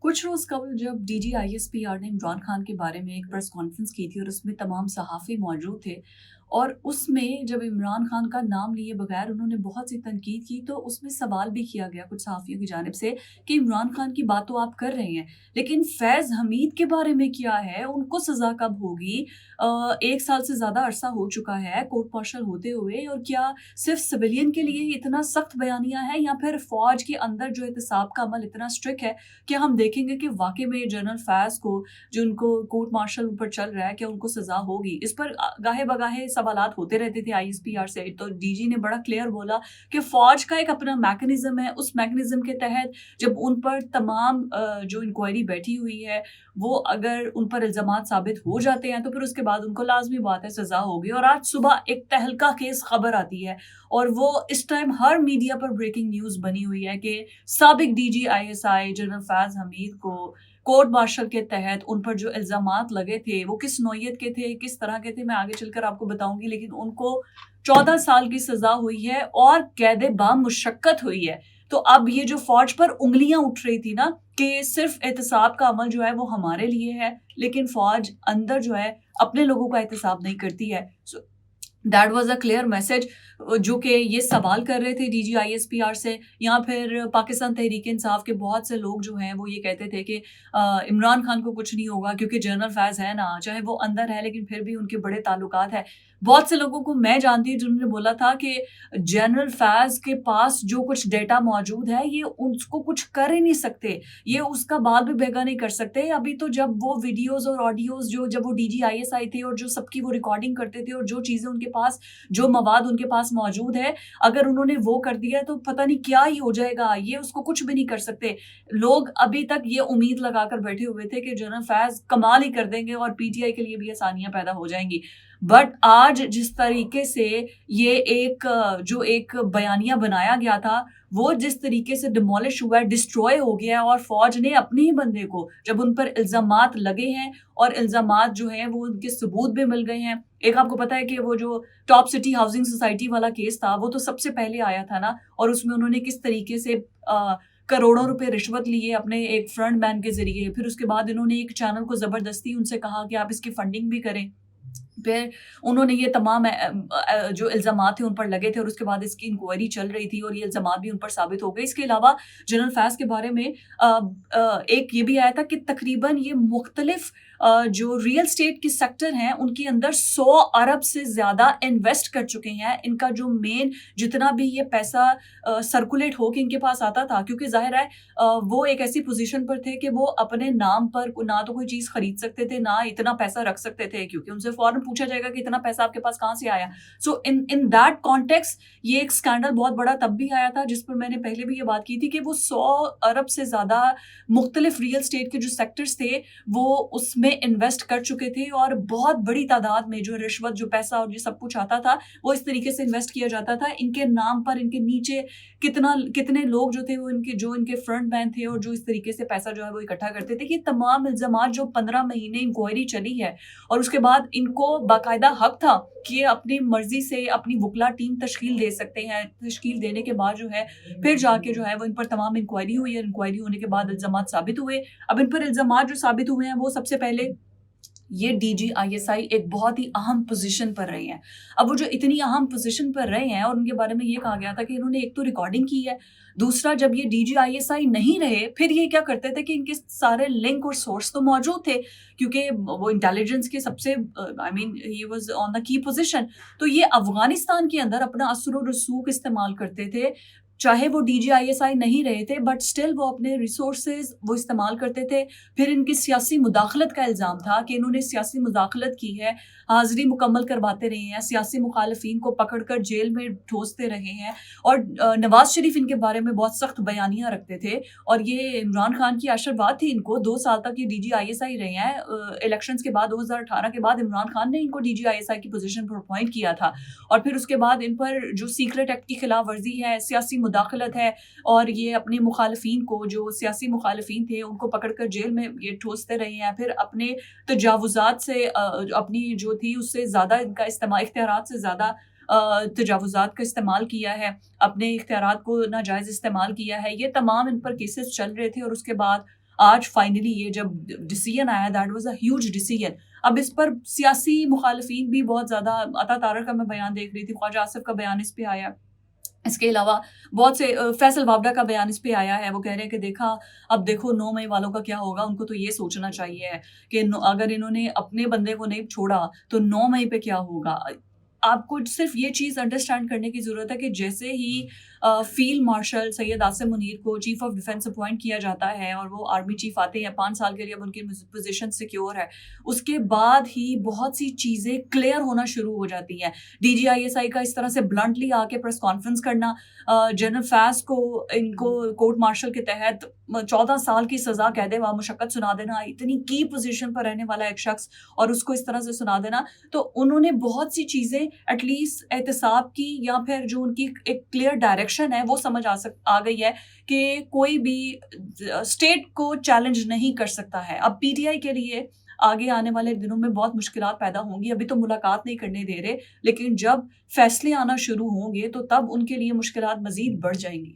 कुछ रोज कबल जब डीजी आईएसपीआर ने इमरान खान के बारे में एक प्रेस कॉन्फ्रेंस की थी और उसमें तमाम सहाफ़ी मौजूद थे और उसमें जब इमरान खान का नाम लिए बगैर उन्होंने बहुत सी तनकीद की, तो उसमें सवाल भी किया गया कुछ सहाफ़ियों की जानिब से कि इमरान खान की बात तो आप कर रहे हैं, लेकिन फैज़ हमीद के बारे में क्या है? उनको सज़ा कब होगी? 1 साल से ज़्यादा अरसा हो चुका है कोर्ट मार्शल होते हुए, और क्या सिर्फ़ सिविलियन के लिए ही इतना सख्त बयानिया है या फिर फ़ौज के अंदर जो एहतसाब का अमल इतना स्ट्रिक्ट है? क्या हम देखेंगे कि वाक़ई में जनरल फैज़ को, जो उनको कोर्ट मार्शल पर चल रहा है, क्या उनको सज़ा होगी? इस पर गाहे-बगाहे सवालात होते रहते थे आईएसपीआर से। तो डीजी ने बड़ा क्लियर बोला कि फ़ौज का एक अपना मैकेनिज़्म है, उस मैकेनिज़्म के तहत जब उन पर तमाम जो इंक्वायरी बैठी हुई है, वो अगर उन पर इल्ज़ामात साबित हो जाते हैं, तो फिर उसके बाद उनको लाज़मी बात है सज़ा होगी। और आज सुबह एक तहलका खेज़ खबर आती है और वो इस टाइम हर मीडिया पर ब्रेकिंग न्यूज़ बनी हुई है कि साबिक डीजी आईएसआई जनरल फैज़ हमीद को कोर्ट मार्शल के तहत उन पर जो इल्ज़ामात लगे थे, वो किस नौइयत के थे, किस तरह के थे, मैं आगे चलकर आपको बताऊँगी। लेकिन उनको 14 साल की सज़ा हुई है और कैद बामुशक्कत हुई है। तो अब ये जो फ़ौज पर उँगलियाँ उठ रही थी ना कि सिर्फ़ एहतसाब का अमल जो है वो हमारे लिए है, लेकिन फ़ौज अंदर जो है अपने लोगों का एहतसाब नहीं करती है। So that was a clear message जो कि ये सवाल कर रहे थे डीजी आईएसपीआर से, या फिर पाकिस्तान तहरीक-ए-इंसाफ के बहुत से लोग जो हैं वो ये कहते थे कि इमरान खान को कुछ नहीं होगा क्योंकि जनरल फैज़ है ना, चाहे वो अंदर है लेकिन फिर भी उनके बड़े ताल्लुकात हैं। बहुत से लोगों को मैं जानती हूँ जिन्होंने बोला था कि जनरल फैज़ के पास जो कुछ डेटा मौजूद है, ये उसको कुछ कर ही नहीं सकते, ये उसका बाल भी बेगा नहीं कर सकते। अभी तो जब वो वीडियोज़ और ऑडियोज़ जो जब वो डीजी आईएसआई थे और जो सबकी वो रिकॉर्डिंग करते थे और जो चीज़ें उनके पास, जो मवाद उनके पास मौजूद है, अगर उन्होंने वो कर दिया तो पता नहीं क्या ही हो जाएगा, ये उसको कुछ भी नहीं कर सकते। लोग अभी तक ये उम्मीद लगाकर बैठे हुए थे कि जनरल फैज़ कमाल ही कर देंगे और पीटीआई के लिए भी आसानियाँ पैदा हो जाएँगी। बट आज जिस तरीके से ये जो एक बयानिया बनाया गया था, वो जिस तरीके से डिमोलिश हुआ है, डिस्ट्रॉय हो गया है, और फ़ौज ने अपने ही बंदे को, जब उन पर इल्ज़ामात लगे हैं और इल्ज़ामात जो हैं वो उनके सबूत भी मिल गए हैं। एक आपको पता है कि वो जो टॉप सिटी हाउसिंग सोसाइटी वाला केस था, वो तो सबसे पहले आया था ना, और उसमें उन्होंने किस तरीके से करोड़ों रुपए रिश्वत लिए अपने एक फ्रंट मैन के ज़रिए। फिर उसके बाद इन्होंने एक चैनल को ज़बरदस्ती उनसे कहा कि आप इसकी फंडिंग भी करें। फिर उन्होंने ये तमाम जो इल्ज़ामात थे उन पर लगे थे और उसके बाद इसकी इंक्वायरी चल रही थी और ये इल्ज़ामात भी उन पर साबित हो गए। इसके अलावा जनरल फैज़ के बारे में एक ये भी आया था कि तकरीबन ये मुख्तलिफ जो रियल एस्टेट के सेक्टर हैं उनके अंदर 100 अरब से ज़्यादा इन्वेस्ट कर चुके हैं। इनका जो मेन जितना भी ये पैसा सर्कुलेट होके इनके पास आता था, क्योंकि ज़ाहिर है वो एक ऐसी पोज़ीशन पर थे कि वो अपने नाम पर ना तो कोई चीज़ खरीद सकते थे, ना इतना पैसा रख सकते थे, क्योंकि उनसे फ़ौरन पूछा जाएगा कि इतना पैसा आपके पास कहाँ से आया? सो इन इन दैट कॉन्टेक्स्ट ये एक स्कैंडल बहुत बड़ा तब भी आया था, जिस पर मैंने पहले भी ये बात की थी कि वो 100 अरब से ज़्यादा मुख्तलिफ रियल एस्टेट के जो सेक्टर्स थे, वो उसमें इन्वेस्ट कर चुके थे, और बहुत बड़ी तादाद में जो रिश्वत, जो पैसा और ये सब कुछ आता था, वो इस तरीके से इन्वेस्ट किया जाता था। इनके नाम पर, इनके नीचे कितने लोग जो थे वो इनके फ्रंट मैन थे और जो इस तरीके से पैसा जो है वो इकट्ठा करते थे। ये तमाम इल्ज़ामात जो 15 महीने इंक्वायरी चली है, और उसके बाद इनको बाकायदा हक था कि ये अपनी मर्ज़ी से अपनी वुकला टीम तश्कील दे सकते हैं। तश्कील देने के बाद जो है फिर जाके जो है वो इन पर तमाम इंक्वायरी हुई है। इंक्वायरी होने के बाद इल्ज़ामात साबित हुए। अब इन पर इल्ज़ामात जो साबित हुए हैं, वो सबसे पहले ये डीजी आईएसआई एक बहुत ही अहम पोजीशन पर रहे हैं। अब वो जो इतनी अहम पोजीशन पर रहे हैं और उनके बारे में ये कहा गया था कि इन्होंने एक तो रिकॉर्डिंग की है, दूसरा जब ये डीजी आईएसआई नहीं रहे, फिर ये क्या करते थे कि इनके सारे लिंक और सोर्स तो मौजूद थे, क्योंकि वो इंटेलिजेंस के सबसे I mean he was on the key position. तो ये अफ़गानिस्तान के अंदर अपना असर और रसूख इस्तेमाल करते थे। चाहे वो डीजी आईएसआई नहीं रहे थे, बट स्टिल वो अपने रिसोर्सेज़ वो इस्तेमाल करते थे। फिर इनकी सियासी मुदाखलत का इल्ज़ाम था कि इन्होंने सियासी मुदाखलत की है, हाज़िरी मुकम्मल करवाते रहे हैं, सियासी मुखालिफिन को पकड़कर जेल में ठोसते रहे हैं, और नवाज़ शरीफ इनके बारे में बहुत सख्त बयानियाँ रखते थे, और ये इमरान खान की आशीर्वाद थी इनको। 2 साल तक ये डीजी आईएसआई रहे हैं। इलेक्शंस के बाद 2018 के बाद इमरान खान ने इनको डीजी आईएसआई की पोजीशन पर अपॉइंट किया था, और फिर उसके बाद इन पर जो सीक्रेट एक्ट की खिलाफ वर्जी है, सियासी मुदाखलत है, और ये अपने मुखालिफिन को, जो सियासी मुखालिफिन थे, उनको पकड़कर जेल में ये ठोसते रहे हैं। फिर अपने तजावुज़ात से अपनी जो थी उससे ज़्यादा इनका इस्तेमाल, इख्तियारात से ज़्यादा तजावुज़ात का इस्तेमाल किया है, अपने इख्तियारात को नाजायज़ इस्तेमाल किया है। ये तमाम इन पर केसेस चल रहे थे, और उसके बाद آج فائنلی یہ جب ڈیسیجن آیا that was a huge decision. اب اس پر سیاسی مخالفین بھی بہت زیادہ، عطا طارق کا میں بیان دیکھ رہی تھی، خواجہ آصف کا بیان اس پہ آیا. اس کے علاوہ بہت سے فیصل وابڈا کا بیان اس پہ آیا ہے. وہ کہہ رہے ہیں کہ دیکھا اب دیکھو 9 مئی والوں کا کیا ہوگا. ان کو تو یہ سوچنا چاہیے کہ اگر انہوں نے اپنے بندے کو نہیں چھوڑا تو 9 مئی پہ کیا ہوگا. آپ کو صرف یہ چیز انڈرسٹینڈ کرنے کی ضرورت ہے کہ جیسے ہی فیلڈ مارشل سید عاصم منیر کو چیف آف ڈیفینس اپوائنٹ کیا جاتا ہے اور وہ آرمی چیف آتے ہیں 5 سال کے لیے، اب ان کی پوزیشن سیکیور ہے، اس کے بعد ہی بہت سی چیزیں کلیئر ہونا شروع ہو جاتی ہیں. D G I S I کا اس طرح سے بلنٹلی آ کے پریس کانفرنس کرنا، جنرل فیض کو ان کو کورٹ مارشل کے تحت 14 سال کی سزا قید مشقت سنا دینا، اتنی کی پوزیشن پر رہنے والا ایک شخص اور اس کو اس طرح سے سنا دینا. تو انہوں نے بہت سی چیزیں ایٹ لیسٹ احتساب کی، یا پھر جو ان کی ایک کلیئر ڈائریکشن ہے وہ سمجھ آ گئی ہے کہ کوئی بھی اسٹیٹ کو چیلنج نہیں کر سکتا ہے. اب پی ٹی آئی کے لیے آگے آنے والے دنوں میں بہت مشکلات پیدا ہوں گی. ابھی تو ملاقات نہیں کرنے دے رہے، لیکن جب فیصلے آنا شروع ہوں گے تو تب ان کے لیے مشکلات مزید بڑھ جائیں گی.